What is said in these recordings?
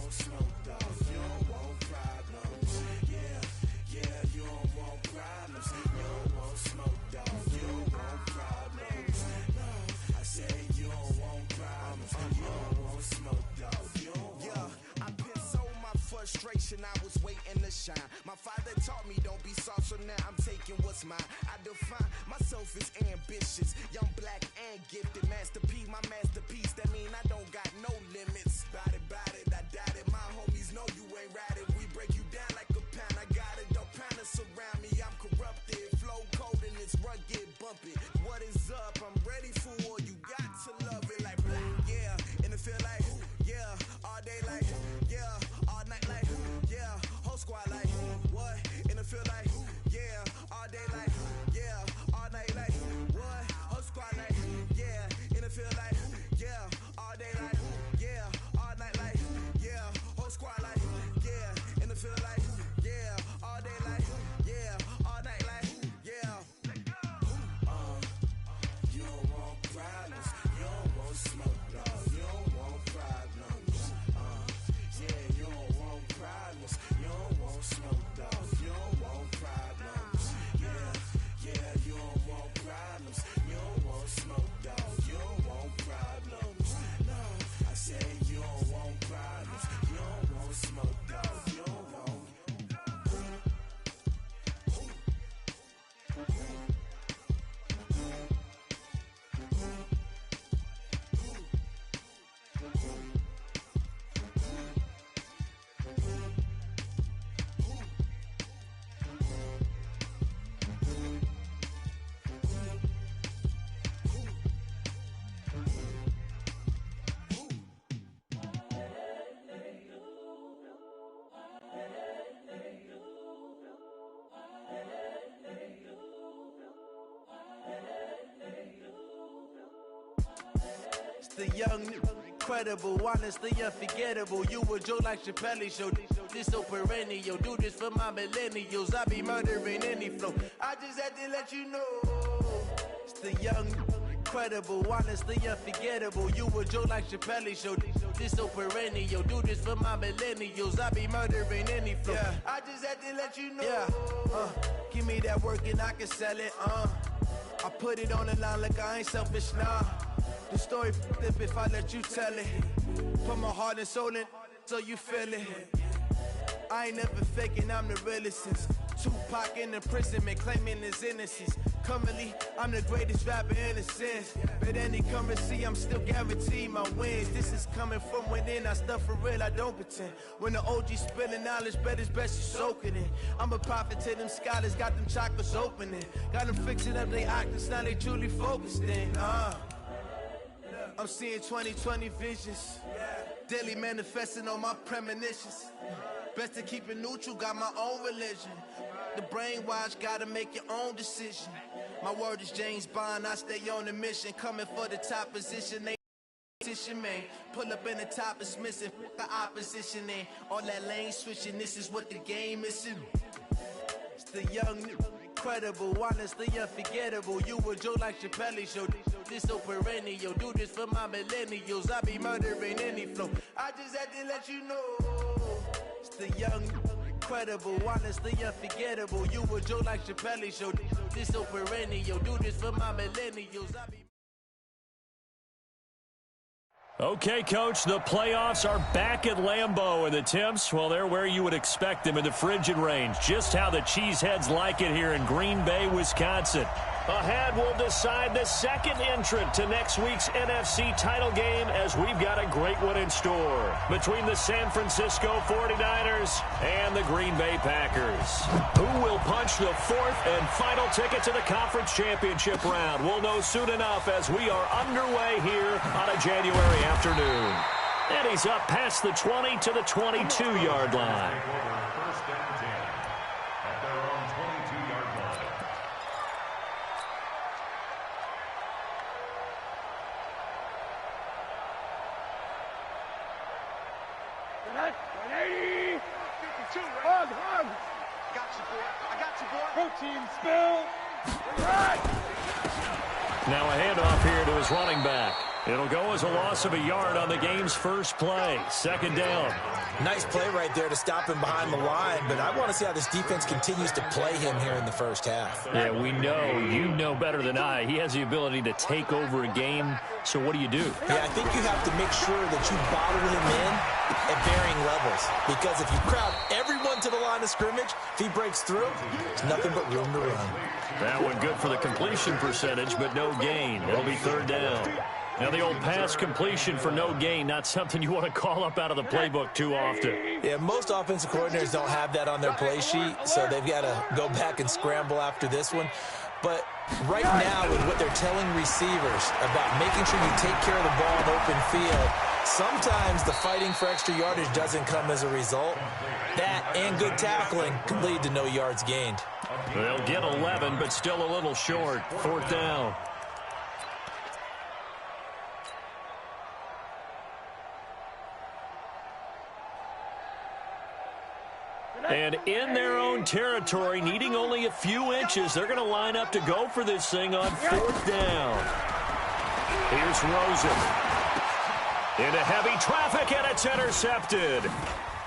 want smoke, dog. You don't want problems. Yeah, you don't want problems. You don't want smoke, dog. You don't want problems. No, I say you don't want problems. You don't want smoke, dog. You don't want. Yeah, I've been so my frustration, I was waiting to shine. My father taught me don't be soft, so now I'm taking what's mine. I define myself as ambitious, young, black, and gifted. Master P, my masterpiece. That mean I don't got no limits. Bout it, I doubt it. My homies know you ain't ratted. We break you down like a pound. I got it, don't panic surround me. I'm corrupted, flow cold and it's rugged, bumpy. What is up? I'm ready for war. You got to love it like black, yeah. And it feel like, yeah, all day like, yeah, all night like, yeah, whole squad like, what? And it feel like, yeah, all day like, yeah, all night like, what? Whole squad like, yeah, and it feel like, yeah, all day like, yeah, all night like, yeah, whole squad like, yeah, and it feel like, yeah, all day like, yeah, all night like, yeah. You don't want problems, you don't want smoke, dog. You don't want problems. Yeah, you don't want problems, you don't want smoke, dog. You don't want problems. Yeah, you don't want problems, you don't want smoke, dog. You don't want problems. No, I say you don't want problems, you don't want smoke, dog. You don't want. The young, incredible, honestly unforgettable. You a Joe like Chappelle show. This so perennial. Do this for my millennials. I be murdering any flow. I just had to let you know. It's the young, incredible, honestly unforgettable. You a Joe like Chappelle show. This so perennial. Do this for my millennials. I be murdering any flow. Yeah. I just had to let you know. Yeah. Give me that work and I can sell it. I put it on the line like I ain't selfish, nah. The story flip if I let you tell it. Put my heart and soul in so you feel it. I ain't never faking, I'm the realest since Tupac in imprisonment, claiming his innocence. Currently, I'm the greatest rapper in a sense. But any currency, I'm still guaranteed my wins. This is coming from within, I stuff for real, I don't pretend. When the OG spilling knowledge, bet it's best you soak it in. I'm a prophet to them scholars, got them chakras opening. Got them fixing up they octaves, now they truly focused in. I'm seeing 2020 visions, daily manifesting on my premonitions. Best to keep it neutral, got my own religion. The brainwash, gotta make your own decision. My word is James Bond, I stay on a mission. Coming for the top position, they man. Pull up in the top is missing, the opposition in. All that lane switching, this is what the game is. It's the young, incredible, honestly unforgettable. You a Joe like Chappelle show. This so perennial. Do this for my millennials. I be murdering any flow. I just had to let you know. It's the young, incredible, honestly unforgettable. You a Joe like Chappelle show. This so perennial. Do this for my millennials. I be. Okay, Coach, the playoffs are back at Lambeau, and the temps, well, they're where you would expect them in the frigid range. Just how the Cheeseheads like it here in Green Bay, Wisconsin. Ahead, we'll decide the second entrant to next week's NFC title game, as we've got a great one in store between the San Francisco 49ers and the Green Bay Packers. Who will punch the fourth and final ticket to the conference championship round? We'll know soon enough as we are underway here on a January afternoon. And he's up past the 20 to the 22-yard line. Now a handoff here to his running back. It'll go as a loss of a yard on the game's first play. Second down. Nice play right there to stop him behind the line, but I want to see how this defense continues to play him here in the first half. Yeah, we know, you know better than I, he has the ability to take over a game, so what do you do? Yeah, I think you have to make sure that you bottle him in at varying levels, because if you crowd everyone to the line of scrimmage, if he breaks through, there's nothing but room to run. That one good for the completion percentage, but no gain. It'll be third down. Now, the old pass completion for no gain, not something you want to call up out of the playbook too often. Yeah, most offensive coordinators don't have that on their play sheet, so they've got to go back and scramble after this one. But right now, with what they're telling receivers about making sure you take care of the ball in open field, sometimes the fighting for extra yardage doesn't come as a result. That and good tackling can lead to no yards gained. They'll get 11, but still a little short. Fourth down. And in their own territory, needing only a few inches, they're going to line up to go for this thing on fourth down. Here's Rosen. Into heavy traffic, and it's intercepted.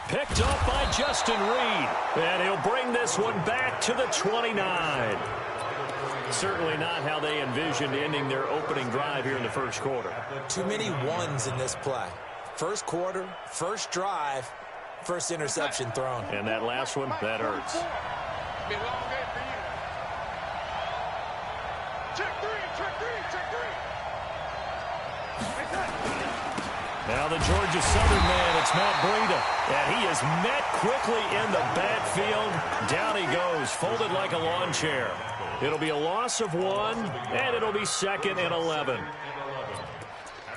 Picked up by Justin Reed. And he'll bring this one back to the 29. Certainly not how they envisioned ending their opening drive here in the first quarter. Too many ones in this play. First quarter, first drive, first interception thrown. And that last one, that hurts. Be a long game for you. Check three, check three, check three. Now the Georgia Southern man, it's Matt Breida. And he is met quickly in the backfield. Down he goes, folded like a lawn chair. It'll be a loss of 1, and it'll be second and 11. At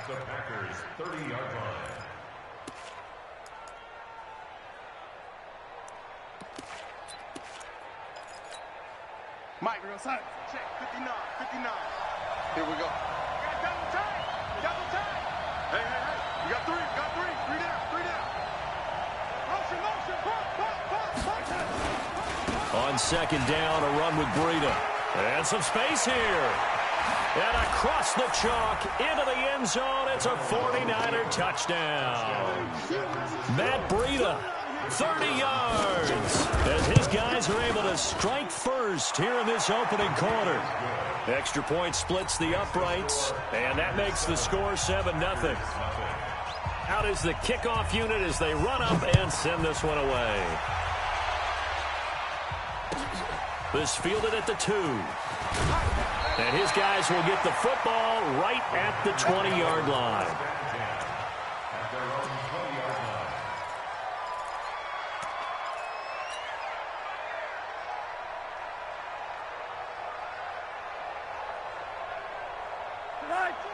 the Packers' 30-yard line. Mike, real side. Check, 59, 59. Here we go. Got double time. Double time. Hey, hey, hey. We got three. Got three. Three down. Three down. Motion, motion. Pump, pump, pump, pump. On second down, a run with Breida. And some space here. And across the chalk into the end zone. It's a 49er touchdown. Matt Breida, 30 yards. As his guys are able to strike first here in this opening quarter. Extra point splits the uprights. And that makes the score 7-0. Out is the kickoff unit as they run up and send this one away. This fielded at the 2. And his guys will get the football right at the 20-yard line.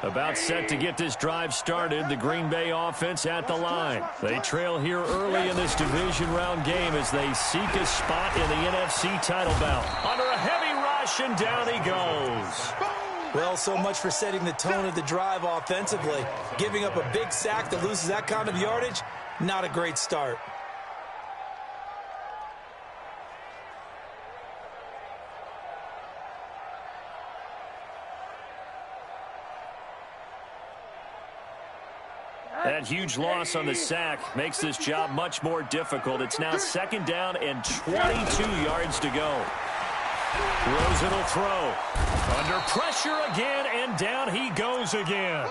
About set to get this drive started, the Green Bay offense at the line. They trail here early in this division round game as they seek a spot in the NFC title bout. Under a heavy rush, and down he goes. Well, so much for setting the tone of the drive offensively. Giving up a big sack that loses that kind of yardage, not a great start. That huge loss on the sack makes this job much more difficult. It's now second down and 22 yards to go. Rosen will throw. Under pressure again, and down he goes again.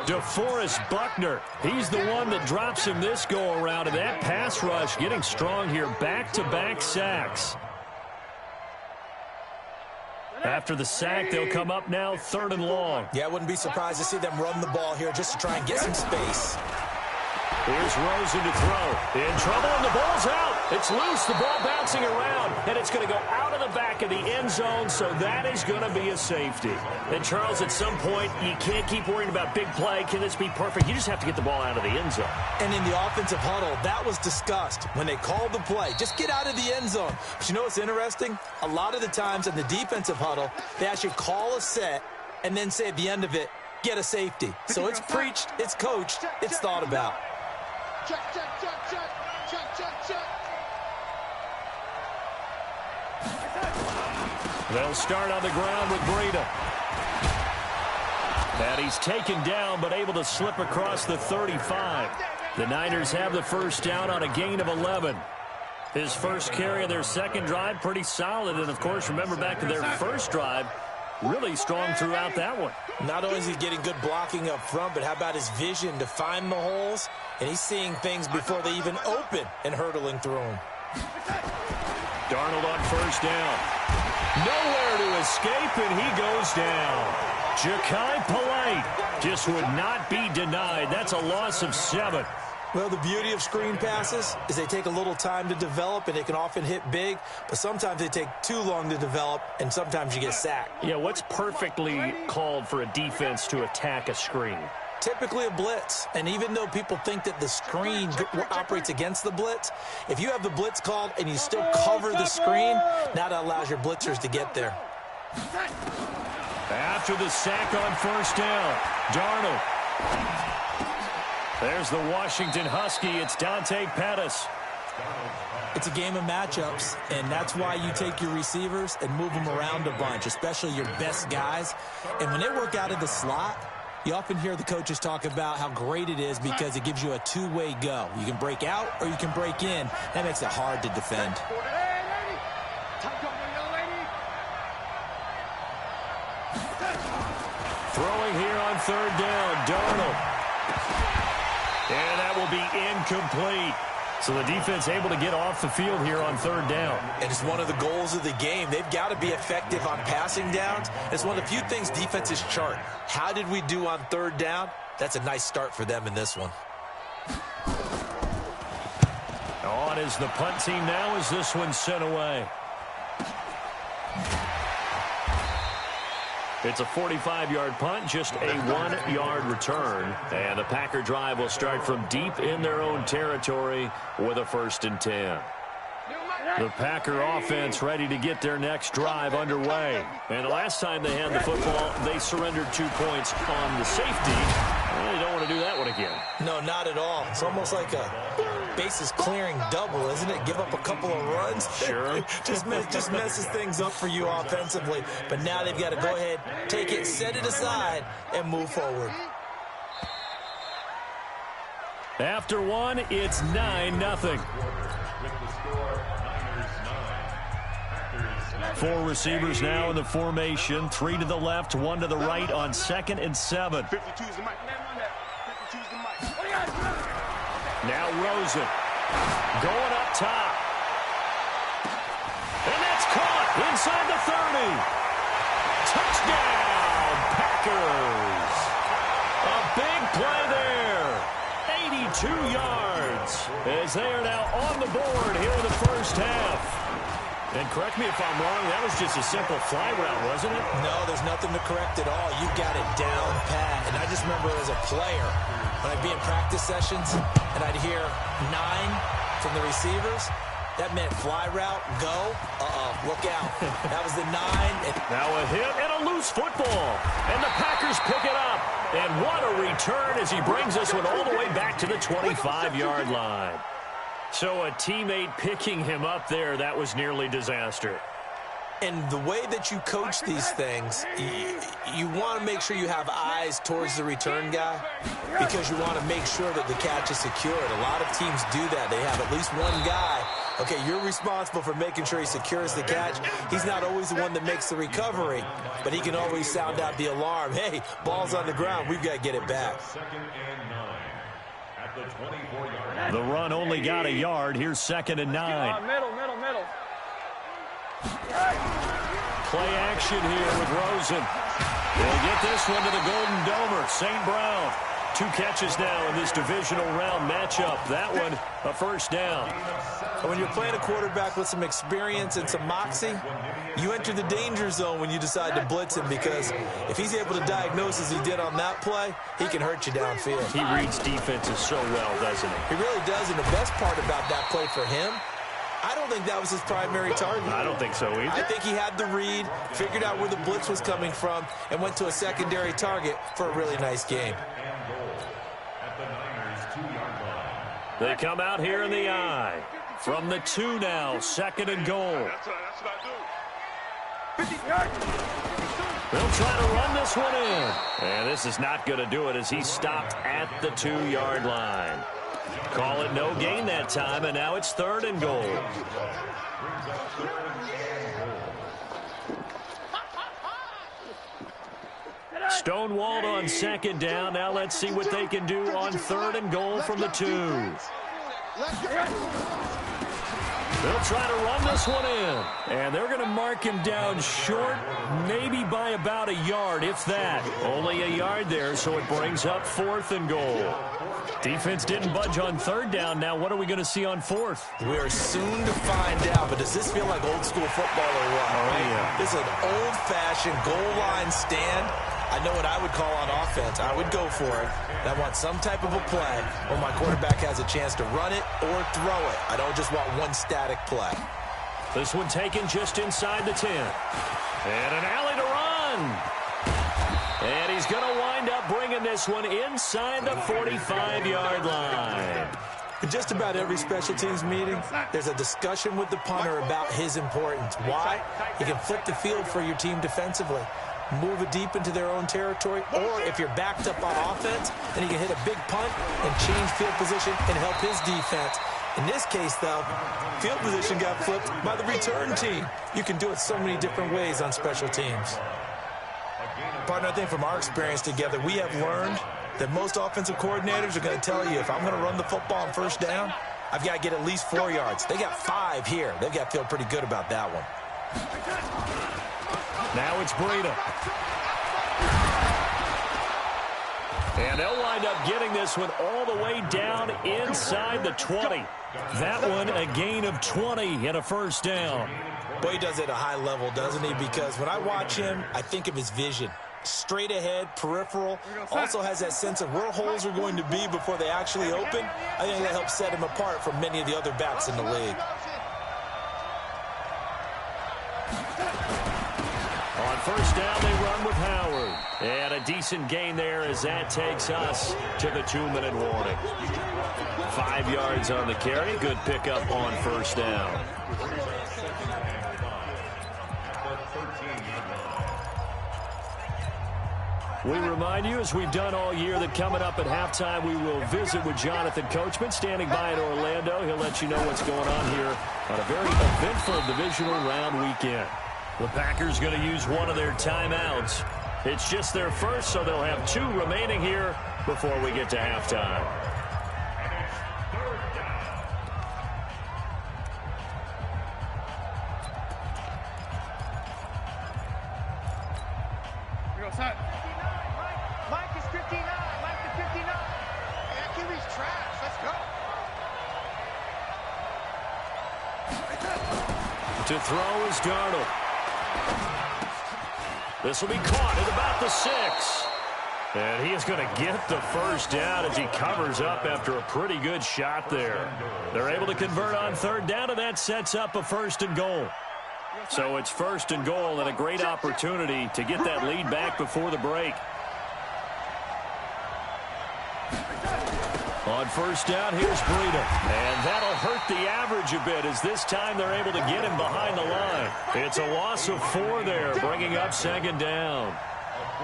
DeForest Buckner, he's the one that drops him this go-around, and that pass rush getting strong here. Back-to-back sacks. After the sack, they'll come up now third and long. Yeah, I wouldn't be surprised to see them run the ball here just to try and get some space. Here's Rosen to throw. In trouble, and the ball's out. It's loose, the ball bouncing around, and it's going to go out of the back of the end zone, so that is going to be a safety. And, Charles, at some point, you can't keep worrying about big play. Can this be perfect? You just have to get the ball out of the end zone. And in the offensive huddle, that was discussed when they called the play. Just get out of the end zone. But you know what's interesting? A lot of the times in the defensive huddle, they actually call a set and then say at the end of it, get a safety. So it's preached, it's coached, it's thought about. Check, check, check, check. Check, check, check. They'll start on the ground with Breida. And he's taken down, but able to slip across the 35. The Niners have the first down on a gain of 11. His first carry of their second drive, pretty solid. And, of course, remember back to their first drive, really strong throughout that one. Not only is he getting good blocking up front, but how about his vision to find the holes? And he's seeing things before they even open and hurdling through them. Darnold on first down. Nowhere to escape, and he goes down. Ja'Kai Polite just would not be denied. That's a loss of 7. Well, the beauty of screen passes is they take a little time to develop, and they can often hit big, but sometimes they take too long to develop, and sometimes you get sacked. Yeah, what's perfectly called for a defense to attack a screen? Typically a blitz, and even though people think that the screen operates against the blitz, if you have the blitz called and you still cover the screen, now that allows your blitzers to get there. After the sack on first down, Darnold. There's the Washington Husky. It's Dante Pettis. It's a game of matchups, and that's why you take your receivers and move them around a bunch, especially your best guys. And when they work out of the slot, you often hear the coaches talk about how great it is because it gives you a two-way go. You can break out or you can break in. That makes it hard to defend. Throwing here on third down, Darnold. And that will be incomplete. So the defense able to get off the field here on third down. And it's one of the goals of the game. They've got to be effective on passing downs. It's one of the few things defenses chart. How did we do on third down? That's a nice start for them in this one. On is the punt team now as this one's sent away. It's a 45-yard punt, just a 1-yard return. And the Packer drive will start from deep in their own territory with a 1st and 10. The Packer offense ready to get their next drive underway. And the last time they had the football, they surrendered 2 points on the safety. Well, they don't want to do that one again. No, not at all. It's almost like a bases clearing double, isn't it? Give up a couple of runs. Sure. just messes things up for you offensively. But now they've got to go ahead, take it, set it aside, and move forward. After one, it's 9-0. 4 receivers now in the formation. 3 to the left, 1 to the right on 2nd and 7. Now Rosen going up top. And that's caught inside the 30. Touchdown, Packers. A big play there. 82 yards as they are now on the board here in the first half. And correct me if I'm wrong, that was just a simple fly route, wasn't it? No, there's nothing to correct at all. You got it down pat. And I just remember as a player, when I'd be in practice sessions and I'd hear 9 from the receivers, that meant fly route, go, look out. That was the 9. Now a hit and a loose football. And the Packers pick it up. And what a return as he brings this one all the way back to the 25-yard line. So a teammate picking him up there, that was nearly disaster. And the way that you coach these things, you want to make sure you have eyes towards the return guy because you want to make sure that the catch is secured. A lot of teams do that. They have at least one guy. Okay, you're responsible for making sure he secures the catch. He's not always the one that makes the recovery, but he can always sound out the alarm. Hey, ball's on the ground. We've got to get it back. The run only got a yard. Here's 2nd and 9. Middle. Play action here with Rosen. They'll get this one to the Golden Domer. St. Brown. 2 catches now in this divisional round matchup. That one, a first down. When you're playing a quarterback with some experience and some moxie, you enter the danger zone when you decide to blitz him because if he's able to diagnose as he did on that play, he can hurt you downfield. He reads defenses so well, doesn't he? He really does, and the best part about that play for him, I don't think that was his primary target. I don't think so either. I think he had the read, figured out where the blitz was coming from, and went to a secondary target for a really nice game. They come out here in the eye. From the 2 now, 2nd and goal. That's what I do. 50 yards. They'll try to run this one in. And this is not going to do it as he's stopped at the 2-yard line. Call it no gain that time, and now it's 3rd and goal. Stonewalled on 2nd down. Now let's see what they can do on 3rd and goal from the 2. They'll try to run this one in. And they're going to mark him down short, maybe by about a yard, if that. Only a yard there, so it brings up 4th and goal. Defense didn't budge on 3rd down. Now what are we going to see on 4th? We are soon to find out, but does this feel like old school football or what? Oh, yeah. This is an old-fashioned goal line stand. I know what I would call on offense. I would go for it. And I want some type of a play where my quarterback has a chance to run it or throw it. I don't just want one static play. This one taken just inside the 10. And an alley to run. And he's going to wind up bringing this one inside the 45-yard line. In just about every special teams meeting, there's a discussion with the punter about his importance. Why? He can flip the field for your team defensively, move it deep into their own territory, or if you're backed up on offense, then he can hit a big punt and change field position and help his defense. In this case, though, field position got flipped by the return team. You can do it so many different ways on special teams. Partner, I think from our experience together, we have learned that most offensive coordinators are going to tell you, if I'm going to run the football on 1st down, I've got to get at least 4 yards. They got 5 here. They've got to feel pretty good about that one. Now it's Breida. And they'll wind up getting this one all the way down inside the 20. That one a gain of 20 and a 1st down. Boy, he does it at a high level, doesn't he? Because when I watch him, I think of his vision. Straight ahead, peripheral. Also has that sense of where holes are going to be before they actually open. I think that helps set him apart from many of the other backs in the league. On 1st down, they run with Howard. And a decent gain there as that takes us to the 2-minute warning. 5 yards on the carry. Good pickup on 1st down. We remind you, as we've done all year, that coming up at halftime, we will visit with Jonathan Coachman, standing by in Orlando. He'll let you know what's going on here on a very eventful divisional round weekend. The Packers going to use one of their timeouts. It's just their first, so they'll have 2 remaining here before we get to halftime. Mike is 59. Mike is 59. That QB's trash. Let's go. To throw is Darnold. This will be caught at about the 6. And he is going to get the 1st down as he covers up after a pretty good shot there. They're able to convert on 3rd down, and that sets up a 1st and goal. So it's 1st and goal and a great opportunity to get that lead back before the break. On 1st down, here's Breida. And that'll hurt the average a bit as this time they're able to get him behind the line. It's a loss of 4 there, bringing up 2nd down.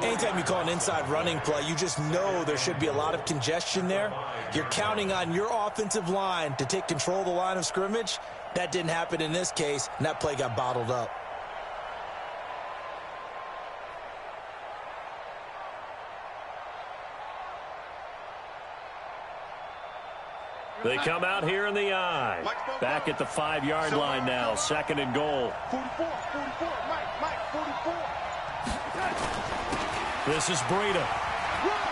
Anytime you call an inside running play, you just know there should be a lot of congestion there. You're counting on your offensive line to take control of the line of scrimmage. That didn't happen in this case, and that play got bottled up. They come out here in the I. Back at the 5-yard line now, 2nd and goal. 44, Mike, 44. This is Breida.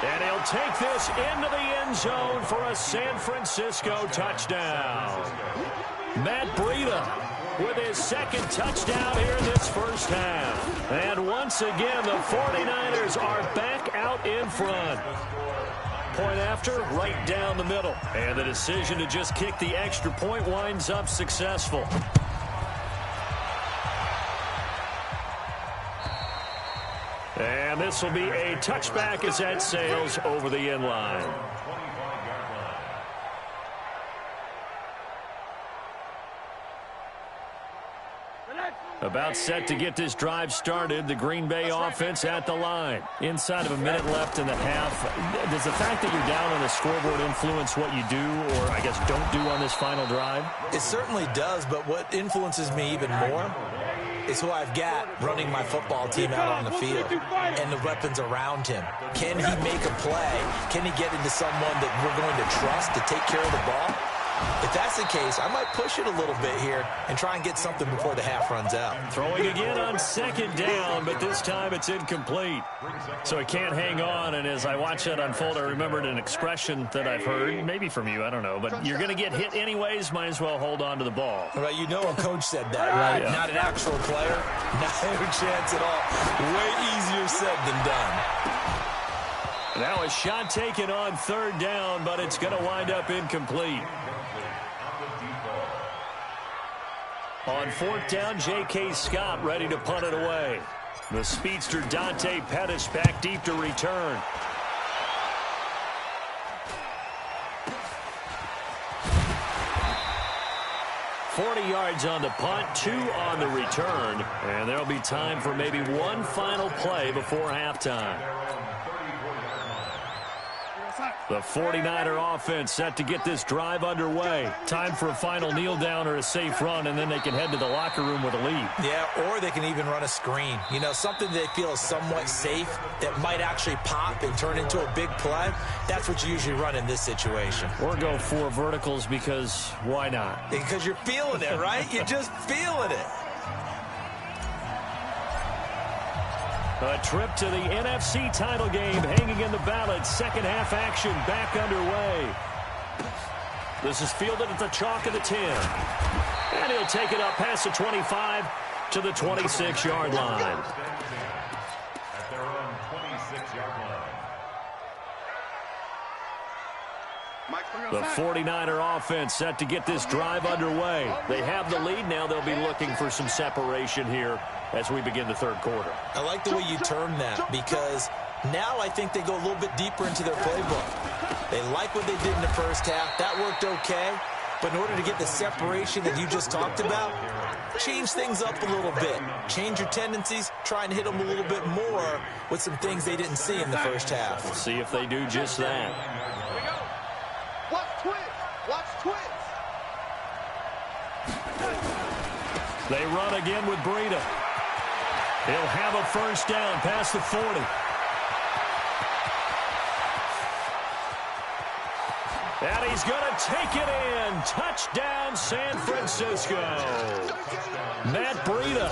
And he'll take this into the end zone for a San Francisco touchdown. Matt Breida with his 2nd touchdown here in this 1st half. And once again, the 49ers are back out in front. Point after, right down the middle. And the decision to just kick the extra point winds up successful. And this will be a touchback as that sails over the end line. About set to get this drive started. The Green Bay offense at the line. Inside of a minute left in the half. Does the fact that you're down on the scoreboard influence what you do, or I guess don't do on this final drive? It certainly does, but what influences me even more is who I've got running my football team out on the field and the weapons around him. Can he make a play? Can he get into someone that we're going to trust to take care of the ball? If that's the case, I might push it a little bit here and try and get something before the half runs out. Throwing again on second down, but this time it's incomplete. So he can't hang on, and as I watch that unfold, I remembered an expression that I've heard, maybe from you, I don't know, but you're going to get hit anyways, might as well hold on to the ball. Right, you know a coach said that, right? Yeah. Not an actual player, not a chance at all. Way easier said than done. Now a shot taken on third down, but it's going to wind up incomplete. On fourth down, J.K. Scott ready to punt it away. The speedster Dante Pettis back deep to return. $40 yards on the punt, 2 on the return, and there'll be time for maybe one final play before halftime. The 49er offense set to get this drive underway. Time for a final kneel down or a safe run, and then they can head to the locker room with a lead. Yeah, or they can even run a screen. You know, something they feel is somewhat safe that might actually pop and turn into a big play. That's what you usually run in this situation. Or go 4 verticals because why not? Because you're feeling it, right? You're just feeling it. A trip to the NFC title game hanging in the balance. Second half action back underway. This is fielded at the chalk of the 10. And he'll take it up past the 25 to the 26-yard line. At their own 26-yard line. The 49er offense set to get this drive underway. They have the lead now. They'll be looking for some separation here as we begin the third quarter. I like the way you term that, because now I think they go a little bit deeper into their playbook. They like what they did in the first half. That worked okay. But in order to get the separation that you just talked about, change things up a little bit. Change your tendencies. Try and hit them a little bit more with some things they didn't see in the first half. We'll see if they do just that. Here we go. Watch twins. Watch twins. They run again with Breida. He'll have a first down past the 40. And he's going to take it in. Touchdown, San Francisco. Matt Breida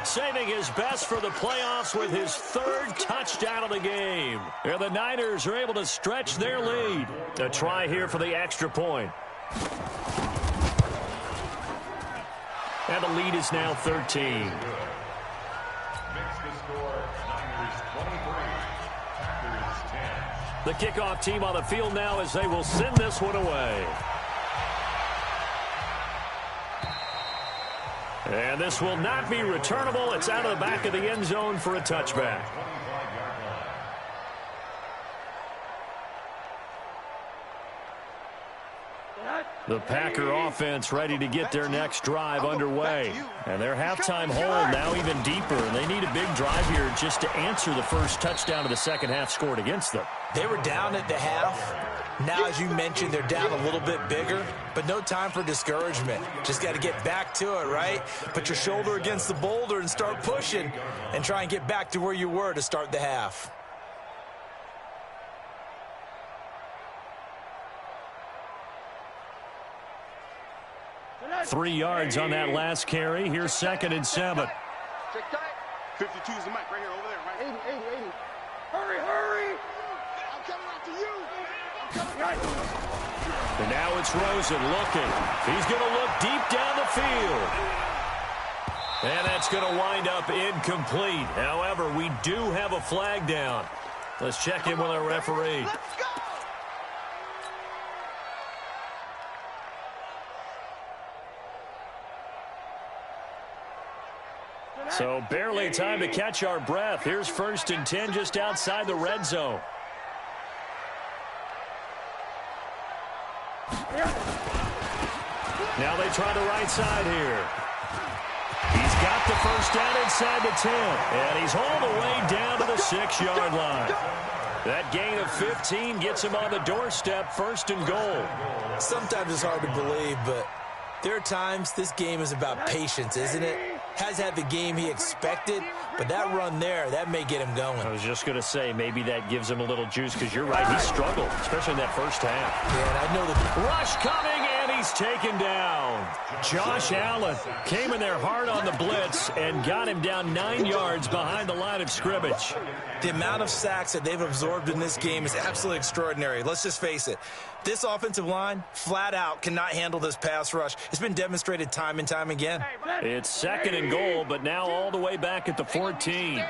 saving his best for the playoffs with his 3rd touchdown of the game. And the Niners are able to stretch their lead. A try here for the extra point. And the lead is now 13. The kickoff team on the field now as they will send this one away. And this will not be returnable. It's out of the back of the end zone for a touchback. The Packer offense ready to get their next drive underway. And their halftime hole now even deeper. And they need a big drive here just to answer the first touchdown of the second half scored against them. They were down at the half. Now, as you mentioned, they're down a little bit bigger, but no time for discouragement. Just got to get back to it, right? Put your shoulder against the boulder and start pushing and try and get back to where you were to start the half. Three yards on that last carry. Here's 2nd and 7. 52 is the mic right here, over there, right? 80, 80, 80. Hurry, hurry! I'm coming up to you. I'm coming right. And now it's Rosen looking. He's going to look deep down the field. And that's going to wind up incomplete. However, we do have a flag down. Let's check in with our referee. Let's go! So barely time to catch our breath. Here's 1st and 10 just outside the red zone. Now they try the right side here. He's got the first down inside the 10. And he's all the way down to the 6-yard line. That gain of 15 gets him on the doorstep, 1st and goal. Sometimes it's hard to believe, but there are times this game is about patience, isn't it? Has had the game he expected, but that run there, that may get him going. I was just going to say, maybe that gives him a little juice, because you're right, he struggled, especially in that first half. Yeah, and I know the rush coming, and he's taken down. Josh Allen came in there hard on the blitz and got him down 9 yards behind the line of scrimmage. The amount of sacks that they've absorbed in this game is absolutely extraordinary. Let's just face it. This offensive line, flat out, cannot handle this pass rush. It's been demonstrated time and time again. It's 2nd and goal, but now all the way back at the 14.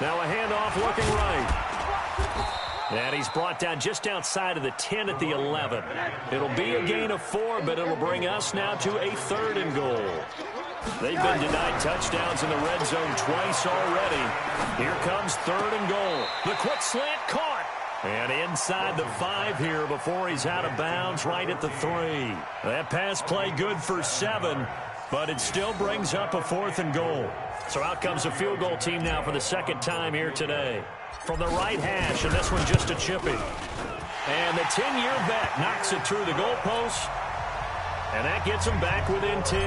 Now a handoff looking right. And he's brought down just outside of the 10 at the 11. It'll be a gain of 4, but it'll bring us now to a 3rd and goal. They've been denied touchdowns in the red zone twice already. Here comes 3rd and goal. The quick slant caught. And inside the 5 here before he's out of bounds right at the 3. That pass play good for 7, but it still brings up a 4th and goal. So out comes a field goal team now for the 2nd time here today. From the right hash, and this one just a chippy. And the 10-year vet knocks it through the goalpost. And that gets him back within 10.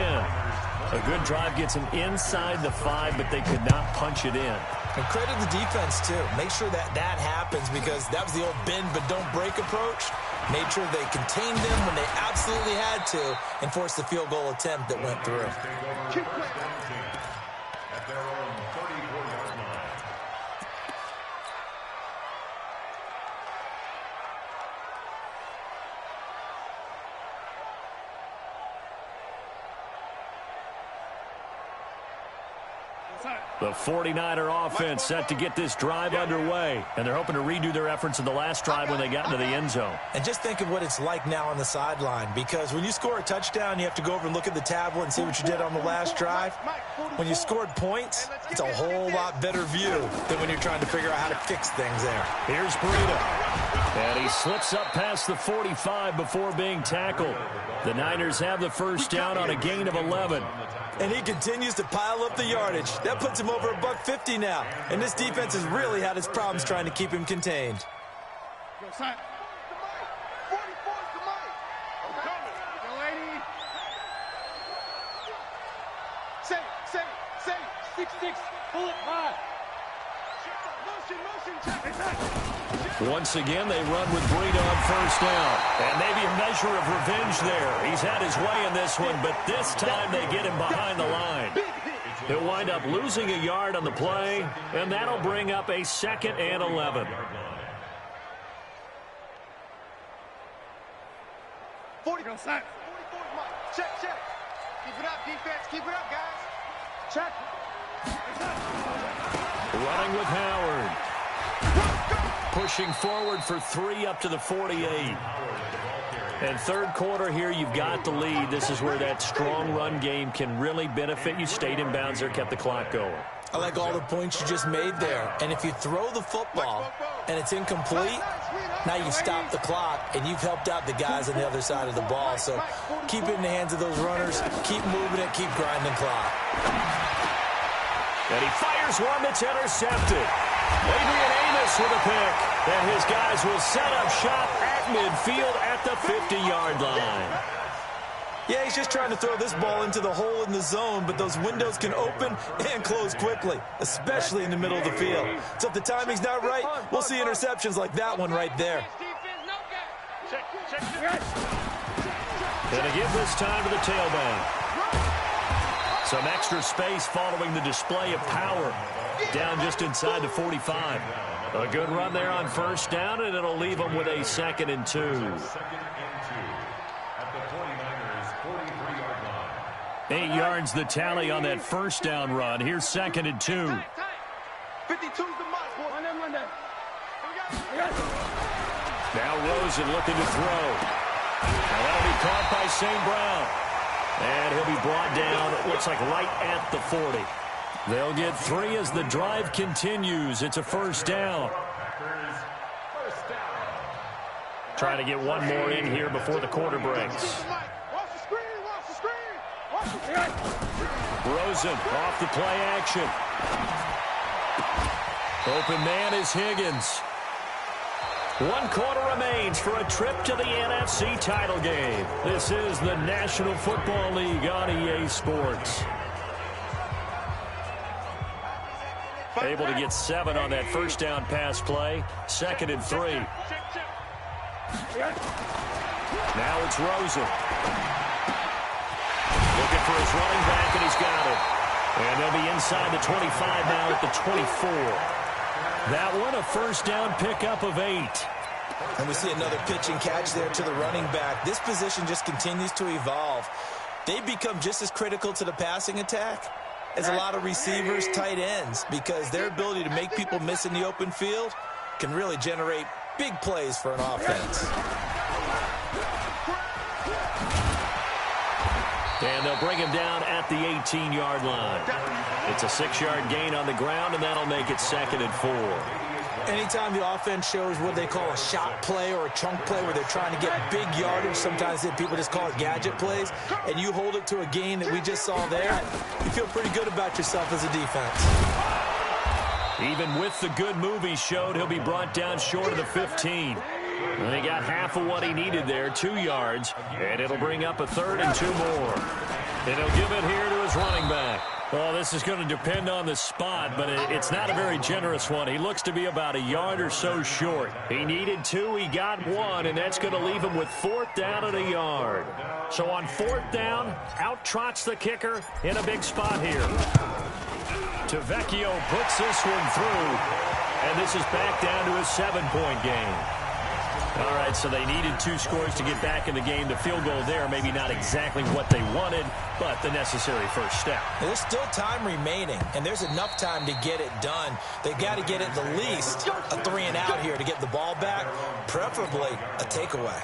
A good drive gets him inside the 5, but they could not punch it in. And credit the defense, too. Make sure that happens, because that was the old bend but don't break approach. Made sure they contained them when they absolutely had to and forced the field goal attempt that went through. At their own 34-yard line. The 49er offense set to get this drive underway, and they're hoping to redo their efforts in the last drive when they got into the end zone. And just think of what it's like now on the sideline, because when you score a touchdown, you have to go over and look at the tablet and see what you did on the last drive. When you scored points, it's a whole lot better view than when you're trying to figure out how to fix things there. Here's Breida. And he slips up past the 45 before being tackled. The Niners have the first down on a gain of 11. And he continues to pile up the yardage. That puts him over $150 now. And this defense has really had its problems trying to keep him contained. Once again, they run with Breida on first down. And maybe a measure of revenge there. He's had his way in this one, but this time they get him behind the line. He'll wind up losing a yard on the play, and that'll bring up a 2nd and 11. Check. Keep it up, defense. Keep it up, guys. Check. Running with Howard. Pushing forward for 3 up to the 48. And 3rd quarter here, you've got the lead. This is where that strong run game can really benefit you. Stayed in bounds there, kept the clock going. I like all the points you just made there. And if you throw the football and it's incomplete, now you've stopped the clock and you've helped out the guys on the other side of the ball. So keep it in the hands of those runners. Keep moving it. Keep grinding clock. And he fires one that's intercepted. Adrian Amos with a pick. And his guys will set up shop at midfield at the 50-yard line. Yeah, he's just trying to throw this ball into the hole in the zone, but those windows can open and close quickly, especially in the middle of the field. So if the timing's not right, we'll see interceptions like that one right there. Gonna give this time to the tailback. Some extra space following the display of power. Down just inside the 45. A good run there on first down, and it'll leave them with a 2nd and 2. At the 49ers' 43-yard line. 8 yards the tally on that first down run. Here's 2nd and 2. 52's the mark, boy. Now Rosen looking to throw. Now that'll be caught by St. Brown. And he'll be brought down, it looks like right at the 40. They'll get 3 as the drive continues. It's a first down. Trying to get one more in here before the quarter breaks. Rosen off the play action. Open man is Higgins. 1 quarter remains for a trip to the NFC title game. This is the National Football League on EA Sports. Able to get 7 on that first down pass play. 2nd and 3. Now it's Rosen. Looking for his running back, and he's got it. And they'll be inside the 25 now at the 24. That one, a first down pickup of 8. And we see another pitch and catch there to the running back. This position just continues to evolve. They become just as critical to the passing attack as a lot of receivers, tight ends, because their ability to make people miss in the open field can really generate big plays for an offense. And they'll bring him down at the 18-yard line. It's a 6-yard gain on the ground, and that'll make it 2nd and 4. Anytime the offense shows what they call a shot play or a chunk play where they're trying to get big yardage, sometimes people just call it gadget plays, and you hold it to a gain that we just saw there, you feel pretty good about yourself as a defense. Even with the good move he showed, he'll be brought down short of the 15. And he got half of what he needed there, 2 yards, and it'll bring up a 3rd and 2 more. And he'll give it here to his running back. Well, this is going to depend on the spot, but it's not a very generous one. He looks to be about a yard or so short. He needed 2, he got 1, and that's going to leave him with 4th down at a yard. So on 4th down, out trots the kicker in a big spot here. Tavecchio puts this one through, and this is back down to a 7-point game. All right, so they needed 2 scores to get back in the game. The field goal there, maybe not exactly what they wanted, but the necessary first step. There's still time remaining, and there's enough time to get it done. They've got to get at the least a 3 and out here to get the ball back, preferably a takeaway.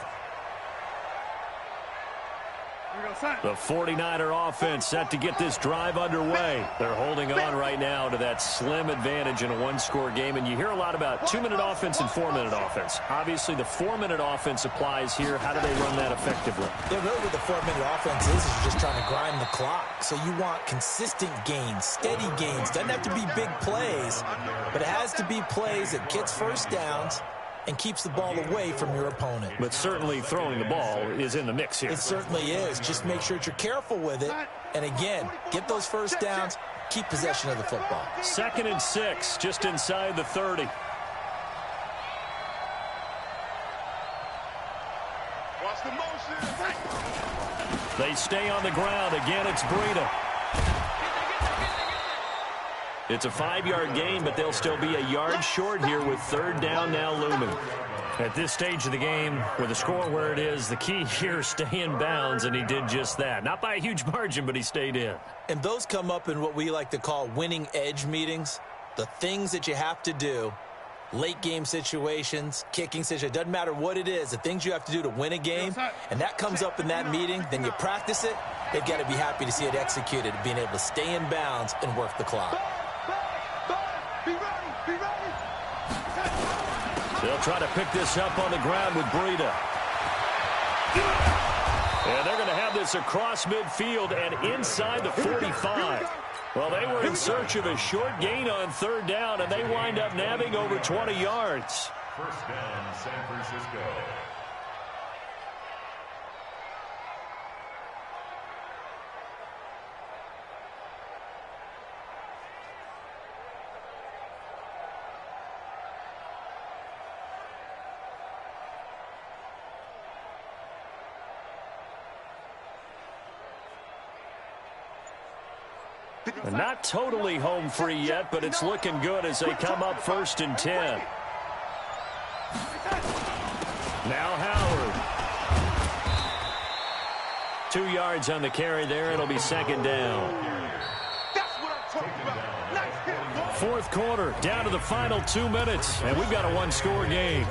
The 49er offense set to get this drive underway. They're holding on right now to that slim advantage in a 1-score game, and you hear a lot about 2-minute offense and 4-minute offense. Obviously, the 4-minute offense applies here. How do they run that effectively? Yeah, really what the 4-minute offense is you're just trying to grind the clock. So you want consistent gains, steady gains. Doesn't have to be big plays, but it has to be plays that gets first downs and keeps the ball away from your opponent. But certainly throwing the ball is in the mix here. It certainly is. Just make sure that you're careful with it. And again, get those first downs, keep possession of the football. 2nd and 6, just inside the 30. Watch the motion. They stay on the ground. Again, it's Breida. It's a 5-yard gain, but they'll still be a yard short here with 3rd down now looming. At this stage of the game, with the score where it is, the key here is stay in bounds, and he did just that. Not by a huge margin, but he stayed in. And those come up in what we like to call winning edge meetings. The things that you have to do, late game situations, kicking situations, doesn't matter what it is, the things you have to do to win a game, and that comes up in that meeting, then you practice it, they've got to be happy to see it executed, being able to stay in bounds and work the clock. They'll try to pick this up on the ground with Breida. And they're going to have this across midfield and inside the 45. Well, they were in search of a short gain on 3rd down, and they wind up nabbing over 20 yards. First down, San Francisco. Not totally home free yet, but it's looking good as they come up 1st and 10. Now Howard. 2 yards on the carry there. It'll be 2nd down. That's what I'm talking about. Nice hit. 4th quarter, down to the final 2 minutes, and we've got a 1-score game.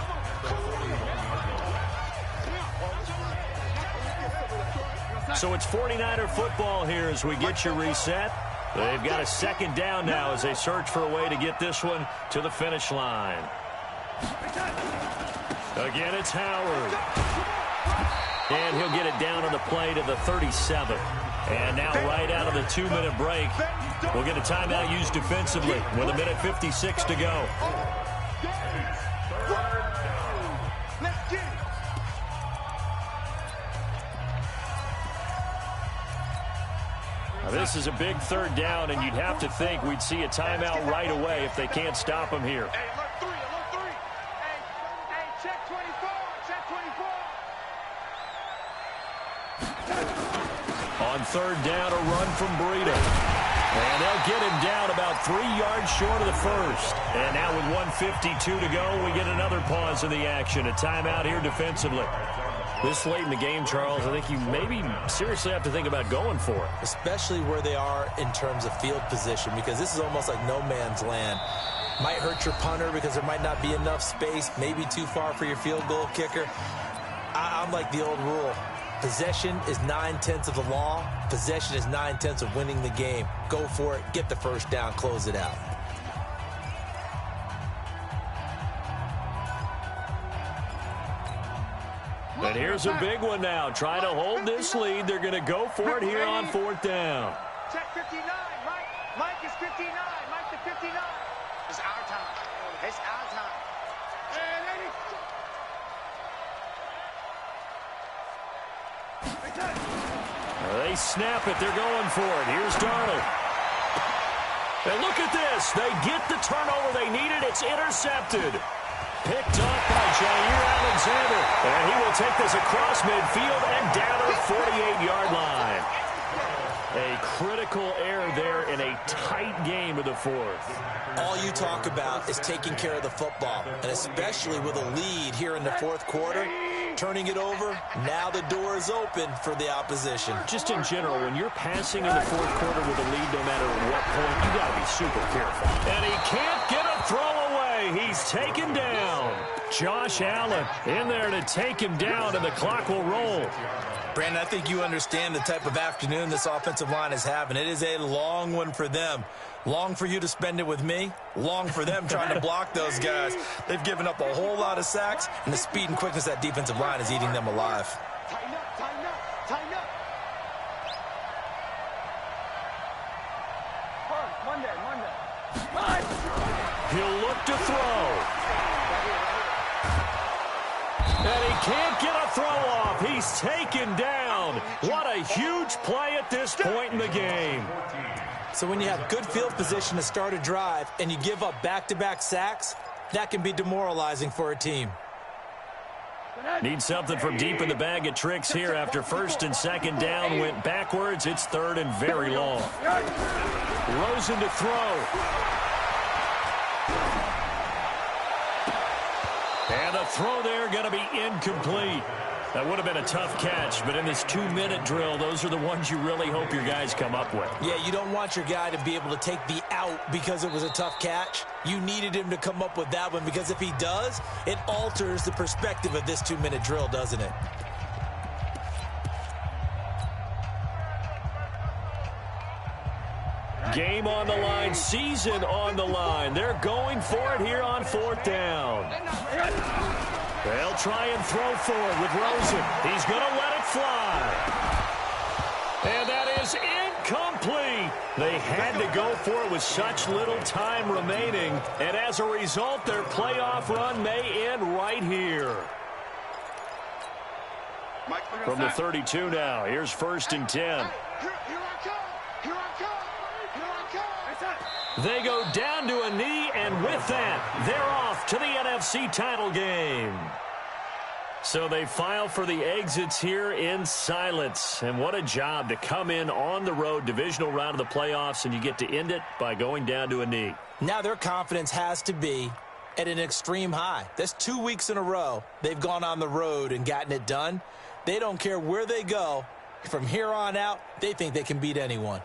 So it's 49er football here as we get your reset. They've got a 2nd down now as they search for a way to get this one to the finish line. Again, it's Howard. And he'll get it down on the play to the 37. And now right out of the 2-minute break, we'll get a timeout used defensively with 1:56 to go. Let's get it. Now, this is a big third down, and you'd have to think we'd see a timeout right away if they can't stop them here. Hey, alert 3, alert 3. Hey, check 24, check 24. On third down, a run from Breida. And they'll get him down about 3 yards short of the first. And now with 1:52 to go, we get another pause in the action. A timeout here defensively. This late in the game, Charles, I think you maybe seriously have to think about going for it. Especially where they are in terms of field position, because this is almost like no man's land. Might hurt your punter because there might not be enough space, maybe too far for your field goal kicker. I'm like the old rule. Possession is 9/10 of the law. Possession is 9/10 of winning the game. Go for it, get the first down, close it out. And here's a big one now. Trying to hold this lead. They're going to go for it here on fourth down. Check 59, Mike. Mike is 59. Mike to 59. It's our time. It's our time. They snap it. They're going for it. Here's Darnold. And look at this. They get the turnover they needed. It's intercepted. Picked up by Jair Alexander. And he will take this across midfield and down to the 48-yard line. A critical error there in a tight game of the fourth. All you talk about is taking care of the football, and especially with a lead here in the fourth quarter, turning it over, now the door is open for the opposition. Just in general, when you're passing in the fourth quarter with a lead, no matter what point, you got to be super careful. And he can't get a throw away. He's taken down. Josh Allen in there to take him down, and the clock will roll. Brandon, I think you understand the type of afternoon this offensive line is having. It is a long one for them. Long for you to spend it with me. Long for them trying to block those guys. They've given up a whole lot of sacks, and the speed and quickness of that defensive line is eating them alive. Tighten up, tighten up, tighten up. Monday. He'll look to throw. And he can't get a throw off. He's taken down. What a huge play at this point in the game. So when you have good field position to start a drive and you give up back-to-back sacks, that can be demoralizing for a team. Need something from deep in the bag of tricks here after first and second down went backwards. It's third and very long. Rosen to throw. And the throw there going to be incomplete. That would have been a tough catch, but in this 2-minute drill, those are the ones you really hope your guys come up with. Yeah, you don't want your guy to be able to take the out because it was a tough catch. You needed him to come up with that one, because if he does, it alters the perspective of this 2-minute drill, doesn't it? Game on the line, season on the line. They're going for it here on fourth down. They'll try and throw for it with Rosen. He's going to let it fly. And that is incomplete. They had to go for it with such little time remaining. And as a result, their playoff run may end right here. From the 32 now, here's first and 10. They go down to a knee, and with that, they're off to the NFC title game. So they file for the exits here in silence. And what a job to come in on the road, divisional round of the playoffs, and you get to end it by going down to a knee. Now their confidence has to be at an extreme high. That's 2 weeks in a row they've gone on the road and gotten it done. They don't care where they go. From here on out, they think they can beat anyone.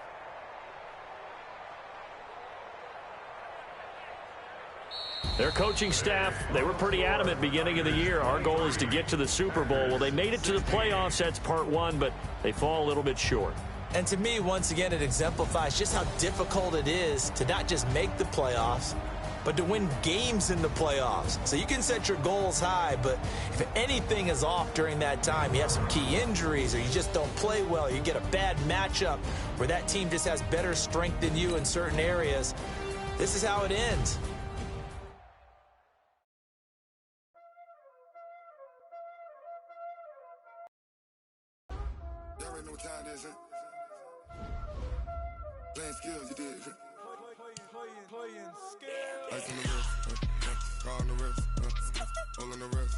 Their coaching staff, they were pretty adamant beginning of the year. Our goal is to get to the Super Bowl. Well, they made it to the playoffs. That's part one, but they fall a little bit short. And to me, once again, it exemplifies just how difficult it is to not just make the playoffs, but to win games in the playoffs. So you can set your goals high, but if anything is off during that time, you have some key injuries or you just don't play well, or you get a bad matchup where that team just has better strength than you in certain areas, this is how it ends. Y'all already know what time it is, huh? Playing skills, you did. Playing skills. Ice on the wrist, car on the wrist, hole in the wrist,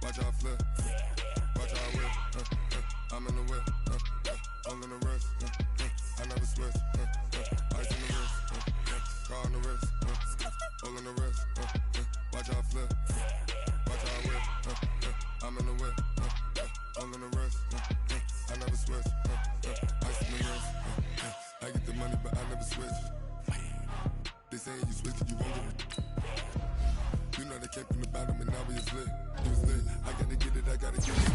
watch out flip, watch out whip, I'm in the whip, hole in the wrist, I never switch, ice on the wrist, car on the wrist, hole in the wrist, watch out flip, watch out whip, I'm in the whip, hole in the wrist, I never switch, ice on the wrist, I get the money but I never switch. They say you switch it, you won't get it. You know they came from the bottom and now we is lit. You was lit, I gotta get it, I gotta get it.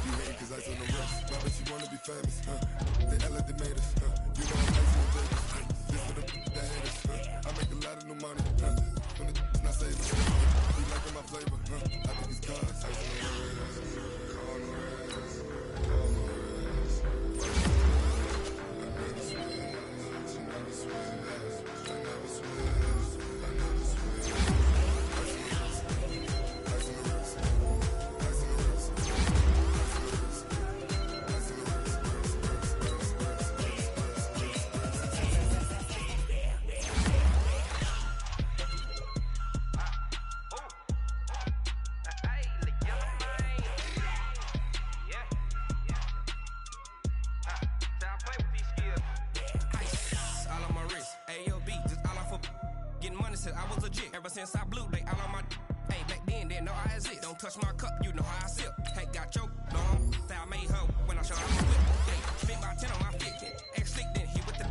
You hatin' cause ice on the wrist. Why bet you wanna be famous, They elevated us, You know I'm ice in Vegas, This for the that haters, I make a lot of new money, When the not saving, You liking my flavor, I think it's cause ice on the wrist, on the wrist, on the wrist. I never switch, I never switch. I was legit ever since I blew they all on my hey back then didn't know I exist. Don't touch my cup, you know how I sip. Hey, got choked, long that I made her when I showed out my whip. Hey, spent about 10 on my fit. Ex slick then hit with the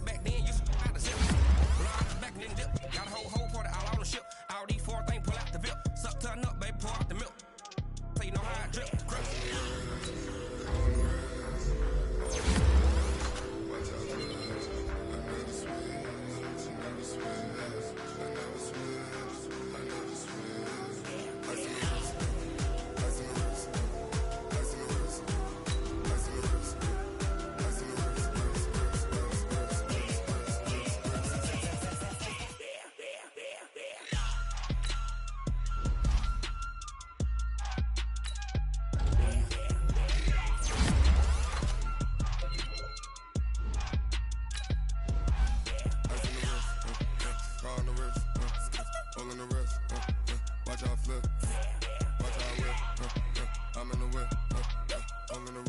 back then used to out the zip. Blood back and then dip. Got a whole party all on the ship. All these 4 things pull out the VIP. Suck turn up, baby, pour out the milk. So you know how I drip. Watch out flip, watch out whip, I'm in the whip, I'm in the